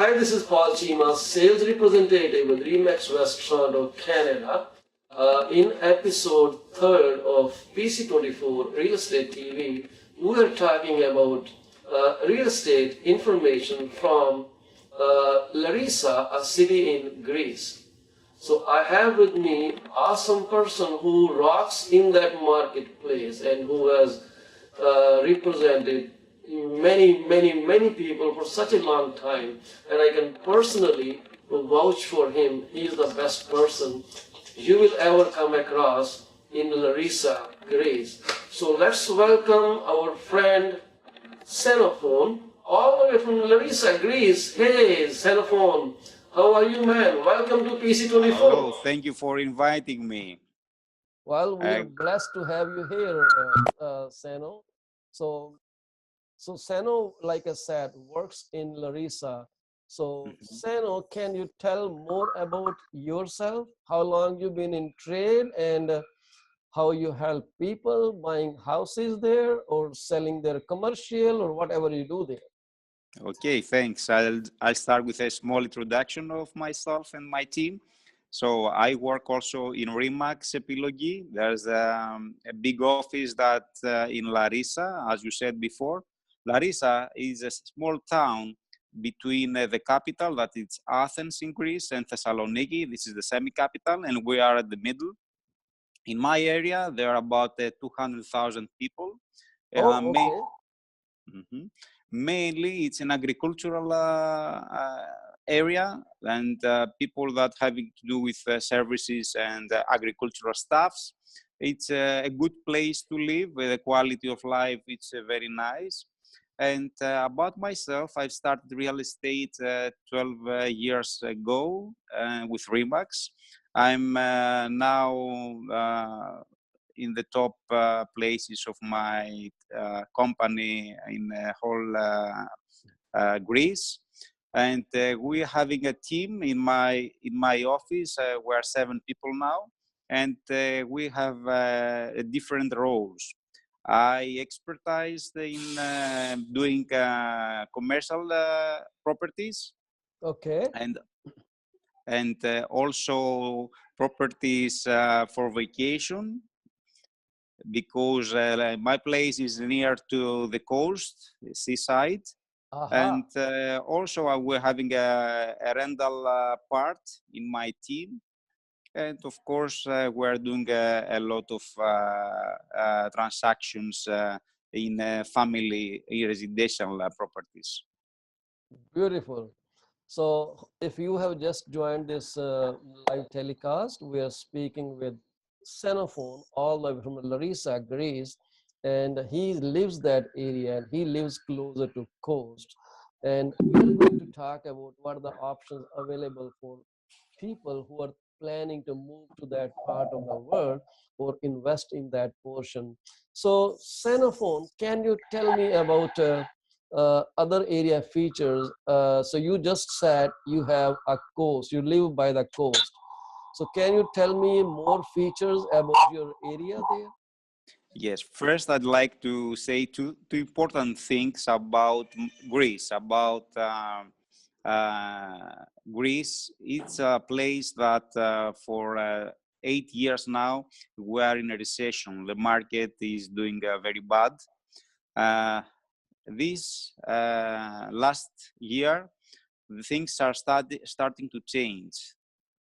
Hi, this is Paul Chima, sales representative with Remax West Toronto, Canada. In episode 3rd of PC24 Real Estate TV, we are talking about real estate information from Larissa, a city in Greece. So I have with me awesome person who rocks in that marketplace and who has represented many people for such a long time, and I can personally vouch for him. He is the best person you will ever come across in Larissa, Greece. So let's welcome our friend Xenophone, all the way from Larissa, Greece. Hey, Xenophone, how are you, man? Welcome to PC24. Hello, thank you for inviting me. Well, we are blessed to have you here, Seno. So Seno, like I said, works in Larissa. So Seno, can you tell more about yourself? How long you've been in trade and how you help people buying houses there or selling their commercial or whatever you do there? Okay, thanks. I'll start with a small introduction of myself and my team. So I work also in Remax Epilogi. There's a big office that in Larissa, as you said before. Larissa is a small town between the capital, that is Athens in Greece, and Thessaloniki. This is the semi-capital, and we are at the middle. In my area, there are about 200,000 people. Mainly, it's an agricultural area, and people that having to do with services and agricultural stuffs. It's a good place to live. The quality of life, it's very nice. And about myself, I started real estate 12 years ago with Remax. I'm now in the top places of my company in whole Greece, and we're having a team in my office. We're 7 people now, and we have different roles. I expertise in doing commercial properties. Okay. And also properties for vacation, because my place is near to the coast, the seaside. And also we're having a rental part in my team. And of course, we're doing a lot of transactions in family residential properties. Beautiful. So if you have just joined this live telecast, we are speaking with Xenophone, all the way from Larissa, Greece, and he lives that area and he lives closer to coast. And we're going to talk about what are the options available for people who are planning to move to that part of the world or invest in that portion. So Xenophone, can you tell me about other area features? So you just said you have a coast, you live by the coast. So can you tell me more features about your area there? Yes, first I'd like to say two important things about Greece. About Greece, it's a place that for 8 years now we are in a recession. The market is doing very bad. This last year, the things are starting to change.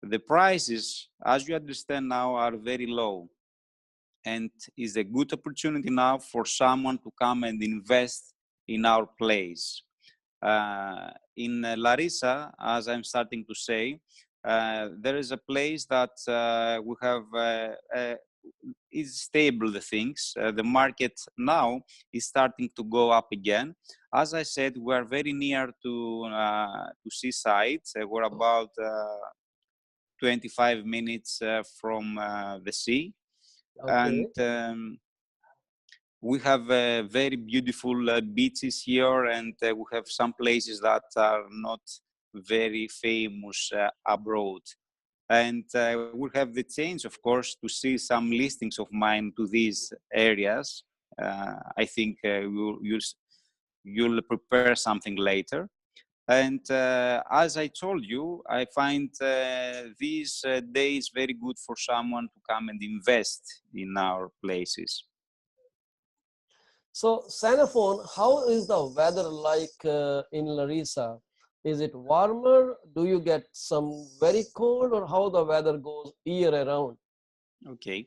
The prices, as you understand now, are very low, and is a good opportunity now for someone to come and invest in our place. In Larissa, as I'm starting to say, there is a place that we have is stable. The things, the market now is starting to go up again. As I said, we are very near to seaside. We're about 25 minutes from the sea. Okay. And we have very beautiful beaches here, and we have some places that are not very famous abroad. And we have the chance, of course, to see some listings of mine to these areas. I think you'll prepare something later. And as I told you, I find these days very good for someone to come and invest in our places. So, Xenophone, how is the weather like in Larissa? Is it warmer? Do you get some very cold, or how the weather goes year around? Okay,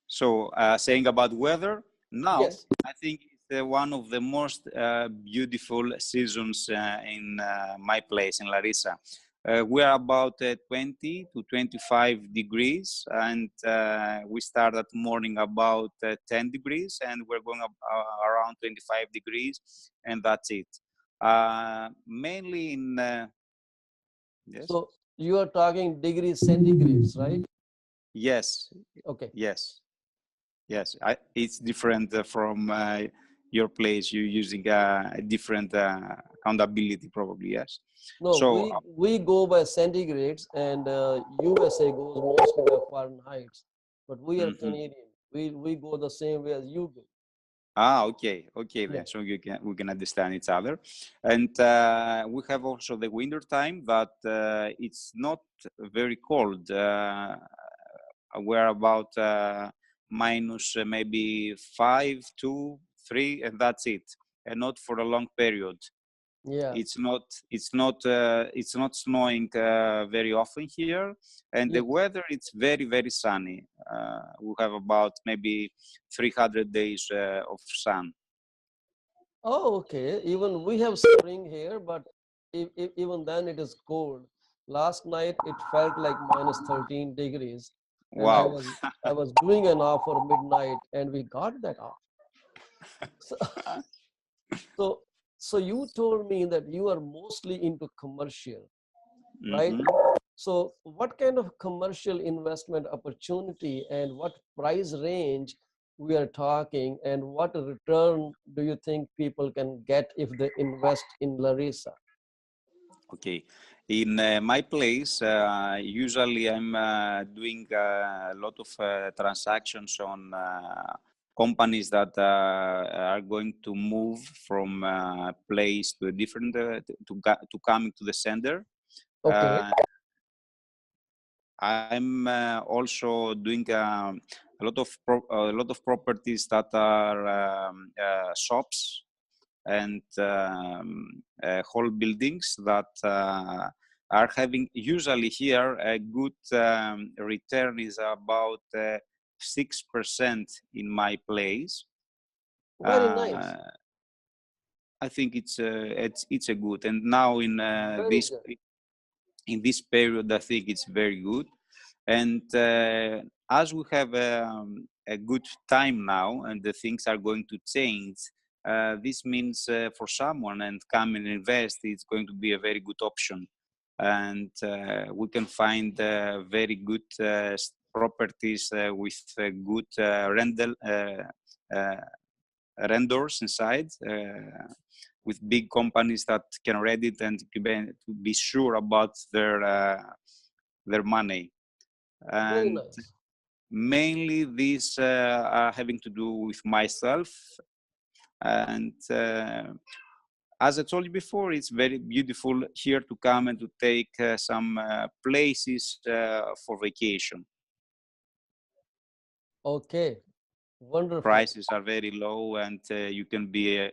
so saying about weather, now Yes. I think it's one of the most beautiful seasons in my place in Larissa. We are about 20 to 25 degrees, and we start at morning about 10 degrees, and we're going up around 25 degrees, and that's it. Mainly in yes, So you are talking degrees centigrades, right? yes, Okay. yes. Yes, it's different from your place. You're using a different accountability, probably. Yes. No, So, we go by centigrades, and USA goes mostly by Fahrenheit. But we are mhm. Canadian. We go the same way as you go. Okay, okay Yeah. then. So we can understand each other, and we have also the winter time that it's not very cold. We're about minus maybe 5, 2, 3, and that's it, and not for a long period. Yeah. It's not snowing very often here, and the Yes. weather it's very sunny. We have about maybe 300 days of sun. Oh, okay. Even we have spring here, but even then it is cold. Last night it felt like minus 13 degrees, and Wow. I was doing an off for midnight, and we got that off. So, so, so you told me that you are mostly into commercial, right? Hmm. So what kind of commercial investment opportunity and what price range we are talking, and what return do you think people can get if they invest in Larissa? Okay. In my place, usually I'm doing a lot of transactions on companies that are going to move from place to a different to coming to the center. Okay. Uh, I'm also doing a lot of properties that are shops and whole buildings that are having usually here a good return is about 6% in my place. Very nice. Uh, I think it's a good, and now Very good. in this period I think it's very good. And as we have a good time now and the things are going to change, this means for someone and come and invest, it's going to be a very good option. And we can find very good properties with good uh, renders inside, with big companies that can read it and to be sure about their money. Very And nice. mainly these are having to do with myself. And as I told you before, it's very beautiful here to come and to take some places for vacation. Okay. Wonderful. Prices are very low, and you can be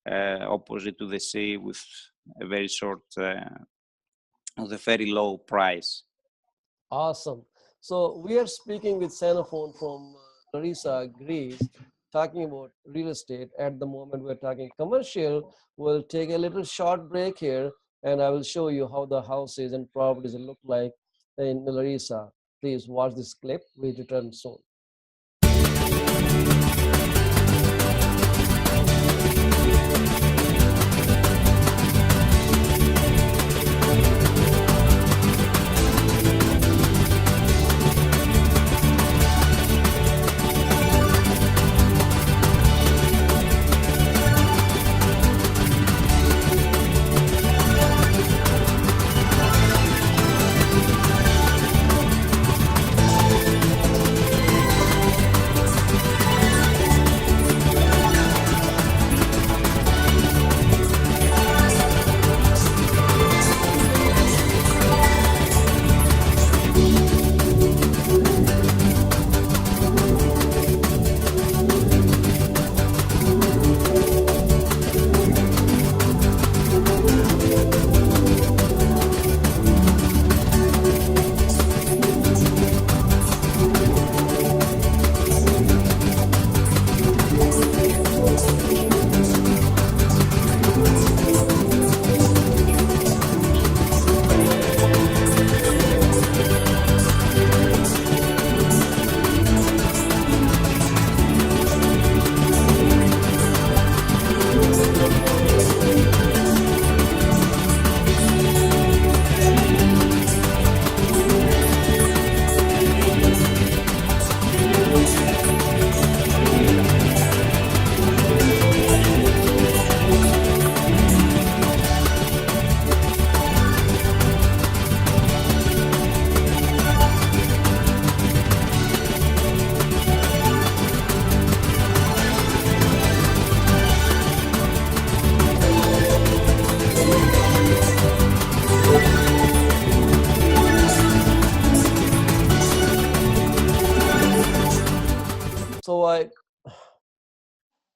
opposite to the sea with a very short, with a very low price. Awesome. So we are speaking with Xenophone from Larissa, Greece, talking about real estate. At the moment, we're talking commercial. We'll take a little short break here, and I will show you how the houses and properties look like in Larissa. Please watch this clip. We return soon.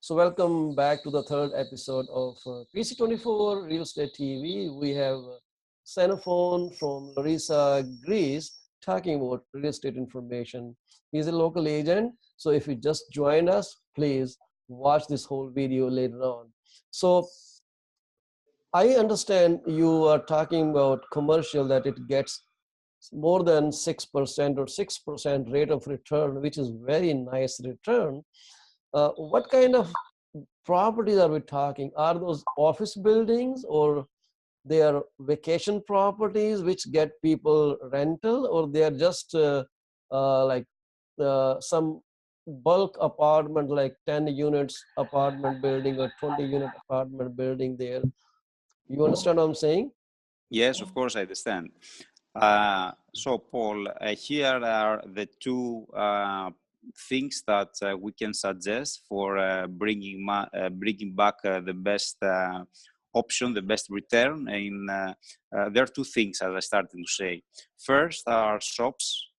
So welcome back to the third episode of PC24 Real Estate TV. We have Xenophone from Larissa, Greece, talking about real estate information. He's a local agent, so if you just joined us, please watch this whole video later on. So I understand you are talking about commercial that it gets more than 6% or 6% rate of return, which is very nice return. What kind of properties are we talking? Are those office buildings or they are vacation properties which get people rental, or they are just like some bulk apartment like 10 units apartment building or 20 unit apartment building there? You understand what I'm saying? Yes, of course, I understand. So, Paul, here are the two things that we can suggest for bringing back the best option, the best return. There are two things, as I started to say. First are shops.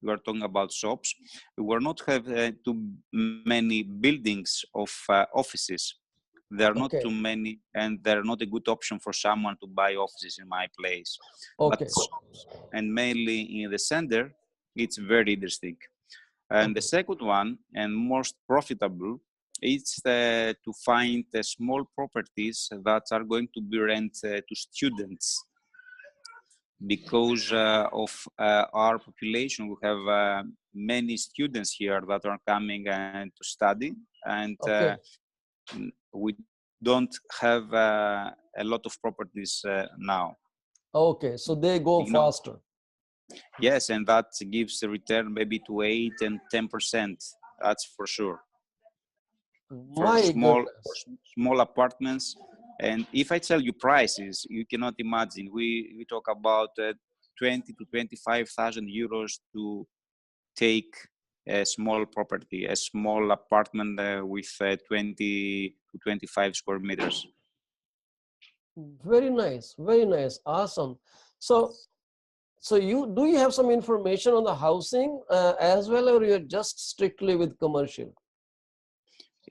We are talking about shops. We will not have too many buildings of offices. There are not Okay. too many, and they're not a good option for someone to buy offices in my place. But Okay. shops, and mainly in the center, it's very interesting. And the Okay. second one, and most profitable, is to find small properties that are going to be rented to students because of our population. We have many students here that are coming and to study, and Okay. we don't have a lot of properties now. Okay. So they go You know, faster. yes, and that gives a return maybe to 8 and 10%. That's for sure for My goodness. small apartments. And if I tell you prices, you cannot imagine. We talk about 20 to 25,000 euros to take a small property, a small apartment with 20 to 25 square meters. Very nice. Very nice. Awesome. So, so you have some information on the housing as well, or you're just strictly with commercial?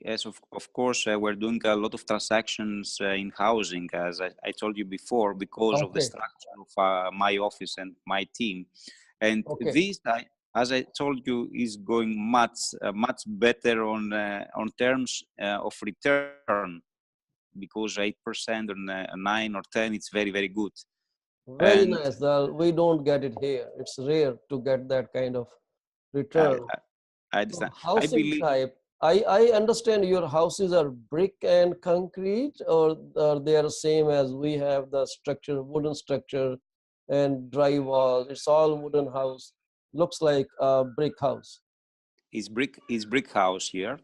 Yes, of course, we're doing a lot of transactions in housing, as I told you before, because of the Okay. structure of my office and my team. And Okay. this, as I told you, is going much better on terms of return, because 8% on 9 or 10, it's very good. Very And nice. Well, we don't get it here. It's rare to get that kind of I, return. I I So understand. I housing believe type, I understand your houses are brick and concrete, or are they are same as we have the structure, wooden structure and drywall. It's all wooden house. Looks like a brick house. is brick house here.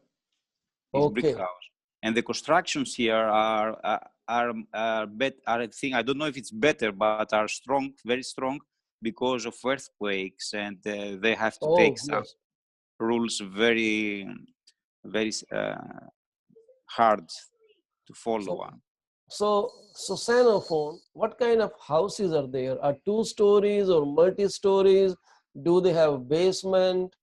Is brick Okay. house, and the constructions here are I think, I don't know if it's better, but are strong, very strong, because of earthquakes, and they have to take Oh, some yes. rules very hard to follow So, one. so Sanophone, what kind of houses are there? Are two stories or multi-stories? Do they have basement?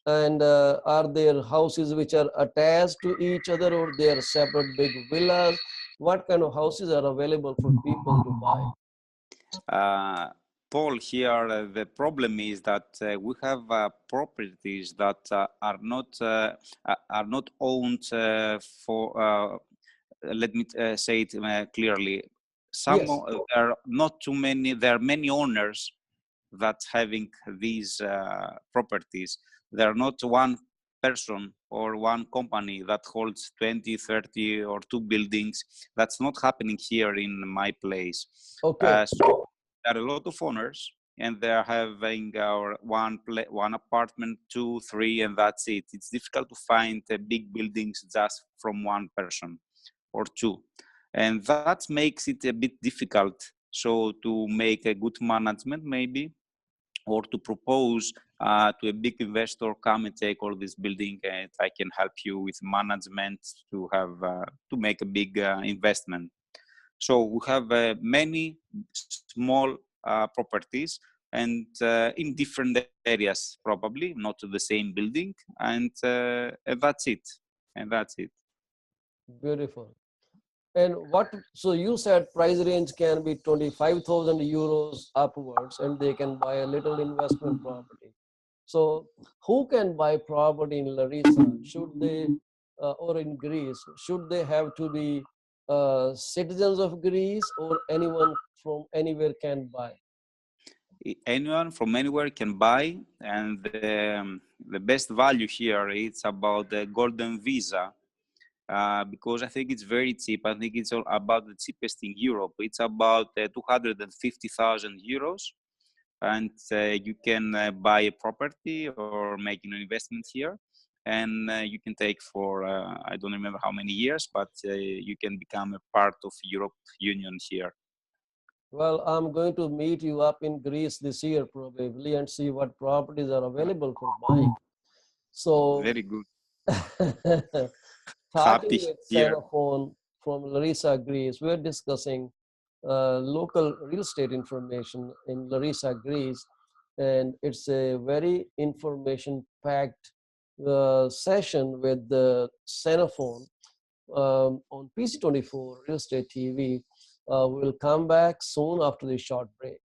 And are there houses which are attached to each other, or they are separate big villas? What kind of houses are available for people to buy? Uh, Paul, here the problem is that we have properties that are not owned for. Let me say it clearly. Yes. There are not too many. There are many owners that having these properties. There are not one person or one company that holds 20, 30, or two buildings. That's not happening here in my place. Okay. So there are a lot of owners, and they're having our one apartment, two, three, and that's it. It's difficult to find big buildings just from one person or two, and that makes it a bit difficult. So to make a good management, maybe, or to propose to a big investor, come and take all this building, and I can help you with management to have to make a big investment. So we have many small properties, and in different areas, probably not the same building, and that's it. And that's it. Beautiful. And what, so you said price range can be 25,000 euros upwards and they can buy a little investment property. So who can buy property in Larissa? Should they, or in Greece, should they have to be citizens of Greece or anyone from anywhere can buy? Anyone from anywhere can buy, and the best value here is about the golden visa, because I think it's very cheap. I think it's about the cheapest in Europe. It's about 250,000 euros, and you can buy a property or make an investment here, and you can take for I don't remember how many years, but you can become a part of Europe Union here. Well, I'm going to meet you up in Greece this year probably and see what properties are available for buying. So, Very good. talking Happy with here. Xenophone from Larissa, Greece, we're discussing local real estate information in Larissa, Greece, and it's a very information-packed session with the Xenophone on PC24 Real Estate TV. We'll come back soon after this short break.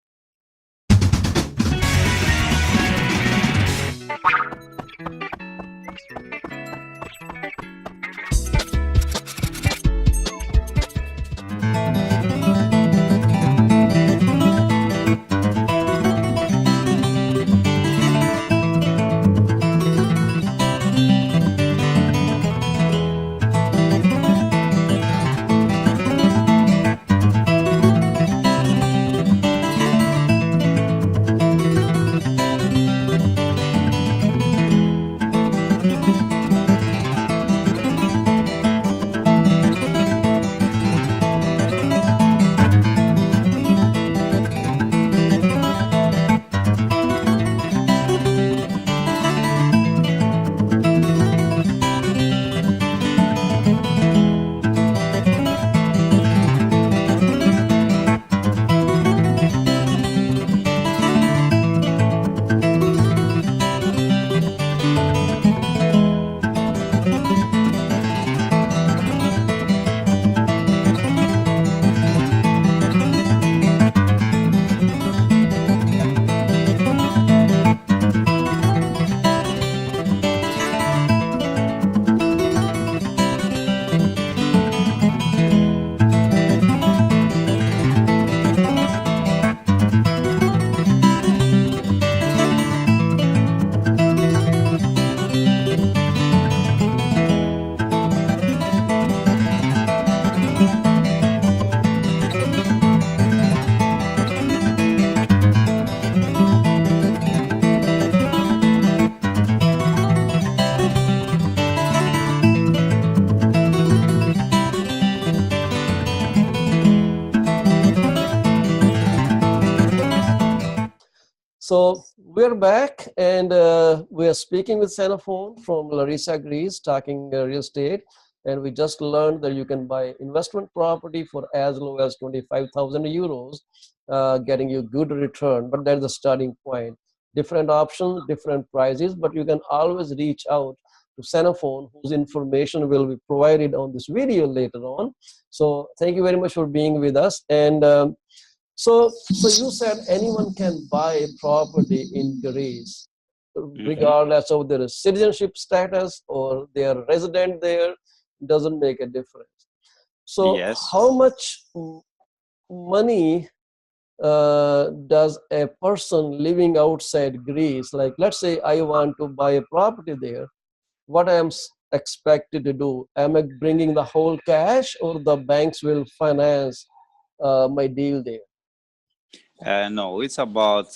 So we're back and we're speaking with Xenophone from Larissa, Greece, talking real estate. And we just learned that you can buy investment property for as low as 25,000 euros, getting you good return. But that's the starting point. Different options, different prices, but you can always reach out to Xenophone, whose information will be provided on this video later on. So thank you very much for being with us. And so you said anyone can buy property in Greece, Hmm. regardless of their citizenship status or their resident there, doesn't make a difference. So Yes. how much money does a person living outside Greece, like let's say I want to buy a property there, what I am expected to do? Am I bringing the whole cash or the banks will finance my deal there? No, it's about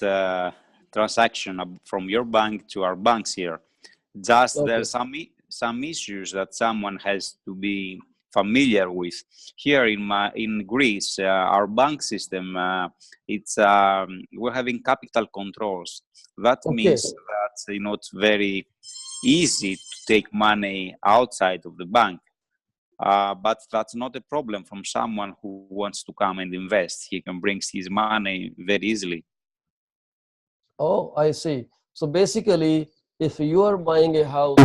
transaction from your bank to our banks here. Just Okay. there's some issues that someone has to be familiar with. Here in Greece, our bank system, it's we're having capital controls. That Okay. means that it's very easy to take money outside of the bank. But that's not a problem from someone who wants to come and invest. He can bring his money very easily. Oh, I see. So basically, if you are buying a house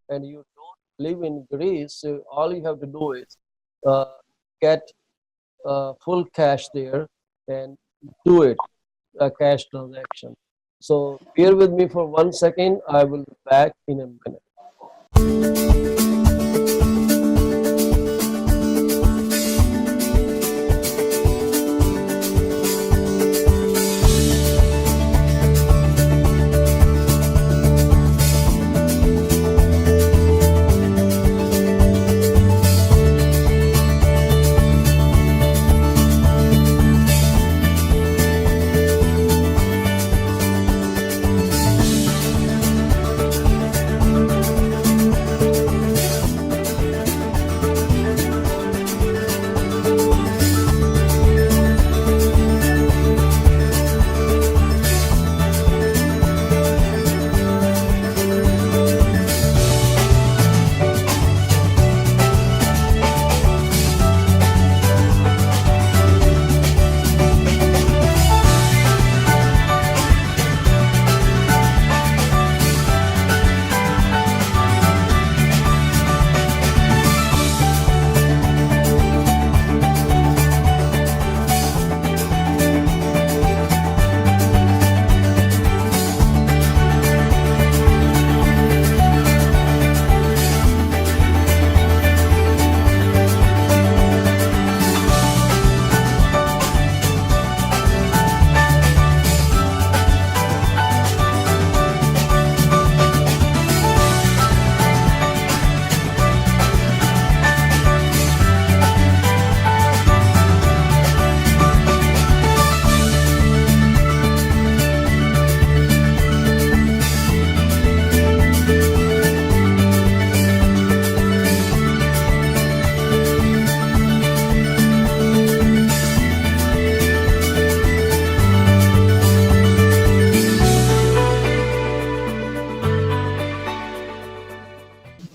and you live in Greece, all you have to do is uh, get full cash there and do it, a cash transaction. So bear with me for 1 second. I will be back in a minute.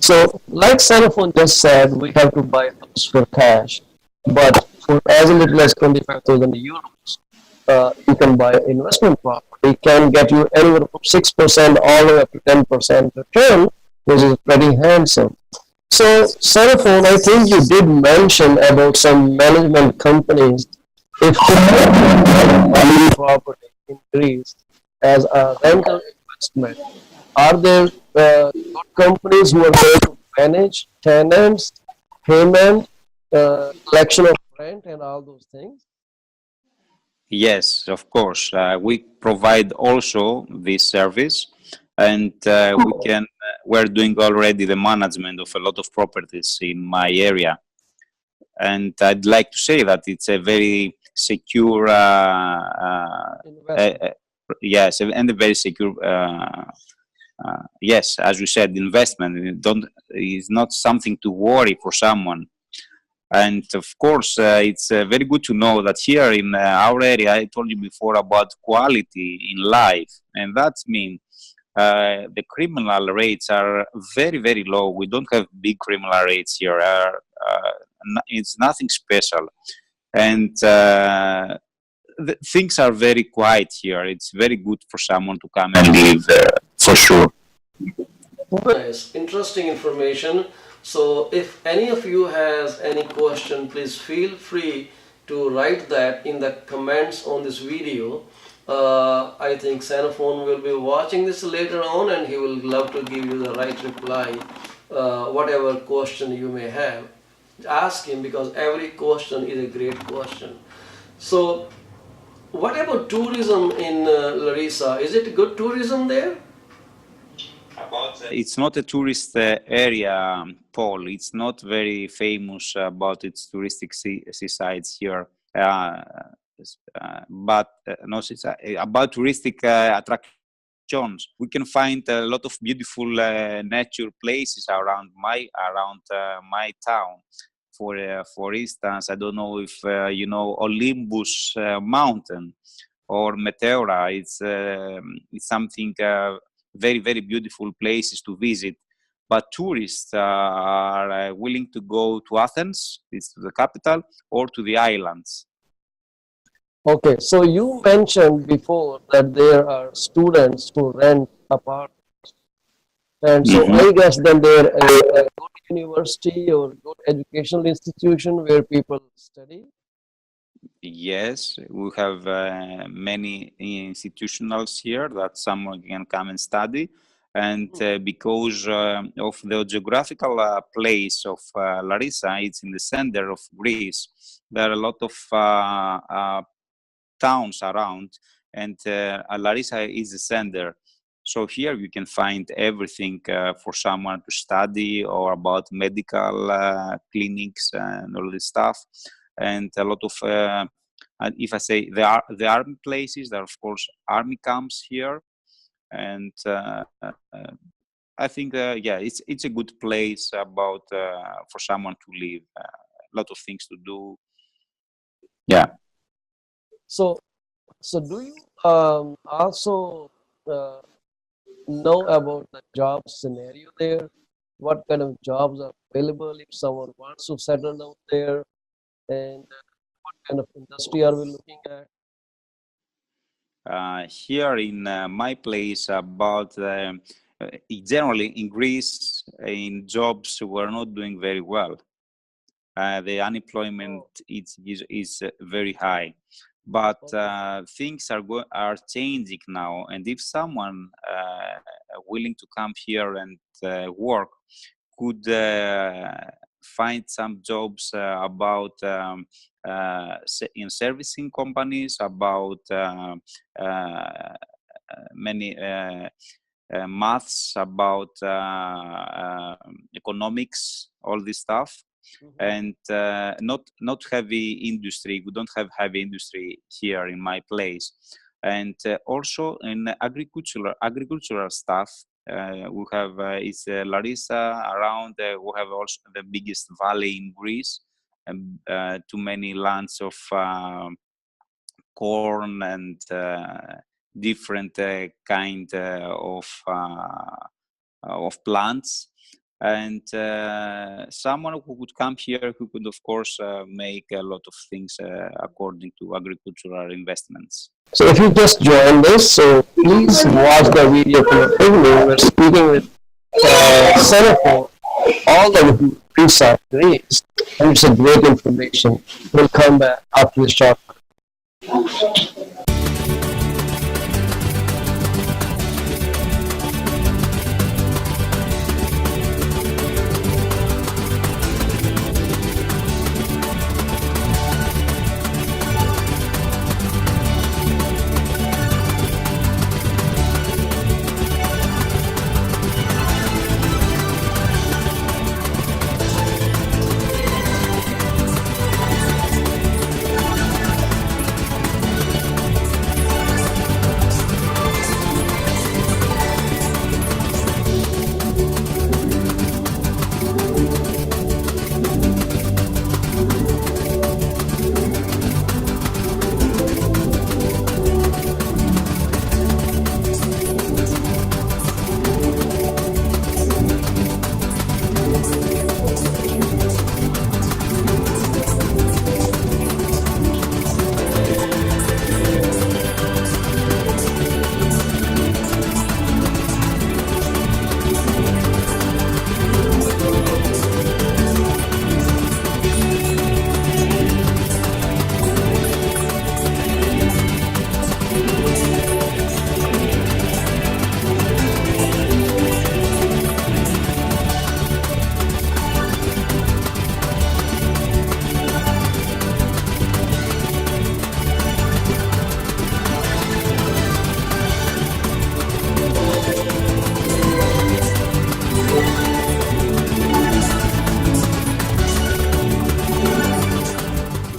So, like Xenophon just said, we have to buy house for cash, but for as little as 25,000 euros, you can buy investment property. It can get you anywhere from 6% all the way up to 10% return, which is pretty handsome. So, Xenophon, I think you did mention about some management companies. If you buy property in Greece as a rental investment, are there good companies who are going to manage tenants, payment, collection of rent, and all those things? Yes, of course. We provide also this service, and we're doing already the management of a lot of properties in my area. And I'd like to say that it's a very secure, yes, and a very secure, yes, as you said, investment. It's not something to worry for someone. And of course, it's very good to know that here in our area, I told you before about quality in life, and that means the criminal rates are very, very low. We don't have big criminal rates here. It's nothing special, and things are very quiet here. It's very good for someone to come and live there, for sure. Nice, interesting information. So if any of you has any question, please feel free to write that in the comments on this video. I think Xenophon will be watching this later on, and he will love to give you the right reply. Whatever question you may have, ask him, because every question is a great question. So what about tourism in Larissa? Is it good tourism there? It's not a tourist area, Paul. It's not very famous about its touristic seasides here. But no, about touristic attractions, we can find a lot of beautiful nature places around my town. For instance, I don't know if you know Olympus mountain or Meteora. It's something very, very beautiful places to visit. But tourists are willing to go to Athens, it's the capital, or to the islands. Okay, so you mentioned before that there are students who rent apartments. And so Mhm. I guess then there is a good university or good educational institution where people study. Yes, we have many institutionals here that someone can come and study. And Mhm. because of the geographical place of Larissa, it's in the center of Greece. There are a lot of towns around, and Larissa is the center. So here you can find everything for someone to study or about medical clinics and all this stuff, and a lot of. If I say the army places, there are of course army camps here, and I think yeah, it's a good place about for someone to live. A lot of things to do. Yeah. So, so do you also uh, know about the job scenario there? What kind of jobs are available if someone wants to settle down there? And what kind of industry are we looking at? Here in my place, about generally in Greece, in jobs were not doing very well. The unemployment Oh, is very high, but okay. things are changing now. And if someone willing to come here and work could find some jobs about in servicing companies, about many maths, about economics, all this stuff, Mhm. and not heavy industry. We don't have heavy industry here in my place, and also in agricultural stuff. We have is Larissa around. We have also the biggest valley in Greece, and too many lands of corn and different kind of plants. And someone who could come here, who could, of course, make a lot of things according to agricultural investments. So if you just joined this, so please watch the video from the beginning. We're speaking with Senator all the research raised, and it's a great information. We'll come back after the short.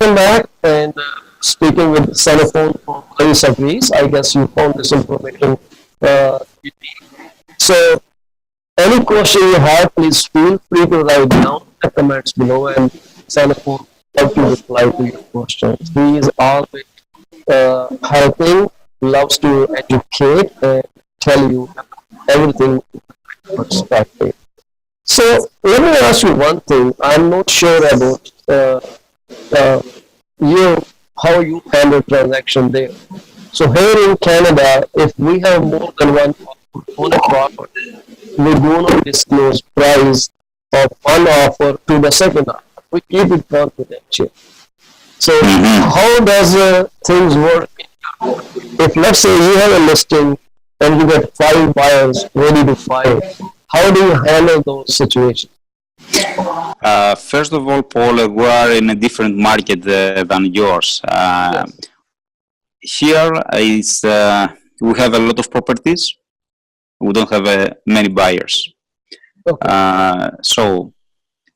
Welcome back and speaking with Senator from Larissa, Greece. I guess you found this information unique. So any question you have, please feel free to write down in the comments below, and Senator help you reply to your questions. He is always helping, loves to educate and tell you everything in perspective. So let me ask you one thing. I'm not sure about uh, you how you handle transaction there. So here in Canada, if we have more than one on a property, we do not disclose price of one offer to the second offer. We keep it confidential. So how does things work? If let's say you have a listing and you get 5 buyers ready to buy, how do you handle those situations? First of all, Paul, we are in a different market than yours. Yes. Here is we have a lot of properties. We don't have many buyers. Okay. So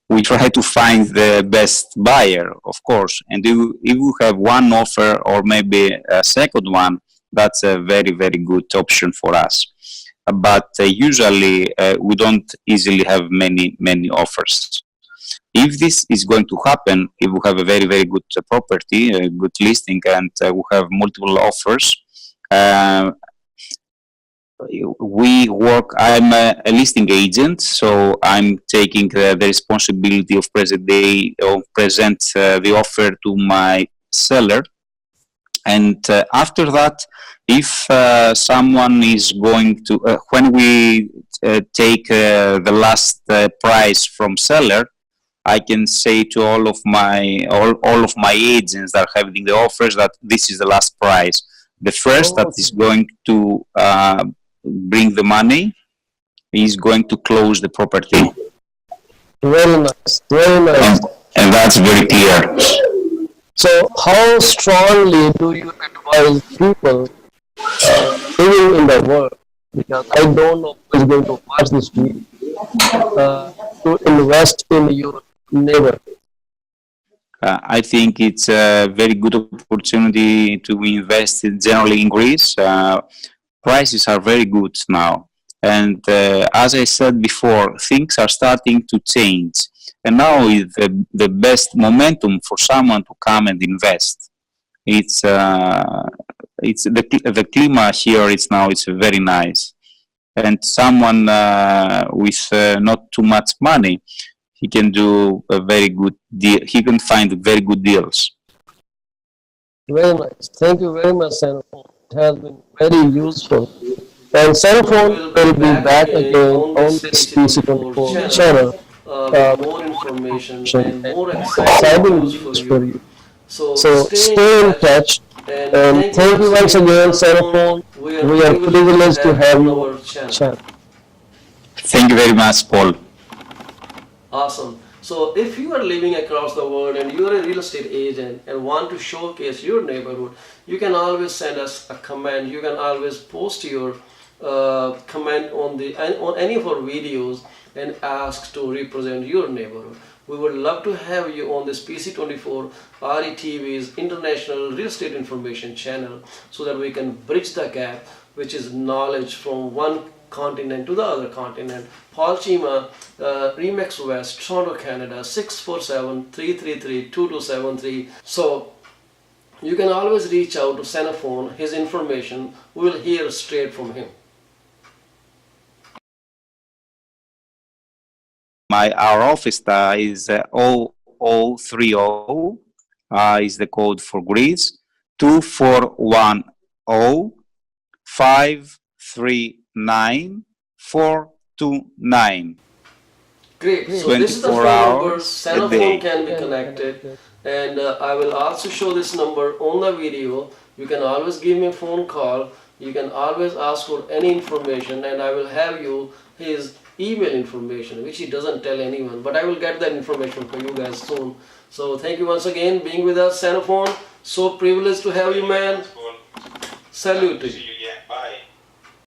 we try to find the best buyer, of course. And if we have one offer or maybe a second one, that's a very, very good option for us. But usually we don't easily have many offers. If this is going to happen, if we have a very, very good property, a good listing, and we have multiple offers, we work. I'm a listing agent, so I'm taking the responsibility of present the offer to my seller. And after that, if someone is going to, when we take the last price from seller, I can say to all of my agents that are having the offers that this is the last price. The first that is going to bring the money is going to close the property. Very nice, very nice. And that's very clear. So how strongly do you advise people living in the world, because I don't know who is going to watch this video, to invest in your neighborhood? I think it's a very good opportunity to invest generally in Greece. Prices are very good now. And as I said before, things are starting to change. And now is the best momentum for someone to come and invest. It's the climate here. It's very nice, and someone with not too much money, he can do a very good deal. He can find very good deals. Very nice. Thank you very much, Xenophone. It has been very useful. And Xenophone will be back again on this PC24 channel with more information and more exciting news for you. So stay in touch. And thank you once again, Xenophone. We are privileged to have you on our channel. Thank you very much, Paul. Awesome. So if you are living across the world and you are a real estate agent and want to showcase your neighborhood, you can always send us a comment. You can always post your comment on any of our videos and ask to represent your neighborhood. We would love to have you on this PC24-RETV's International Real Estate Information channel, so that we can bridge the gap, which is knowledge from one continent to the other continent. Paul Chima, Remax West, Toronto, Canada, 647-333-2273. So you can always reach out to Xenophone. His information we will hear straight from him. Our office is 0030 is the code for Greece. 2410-539-429. Great. So this is the phone number. Xenophone can be connected, and I will also show this number on the video. You can always give me a phone call. You can always ask for any information, and I will have you his email information, which he doesn't tell anyone, but I will get that information for you guys soon. So thank you once again being with us, Xenophone. So privileged to have you, man. Salute to you.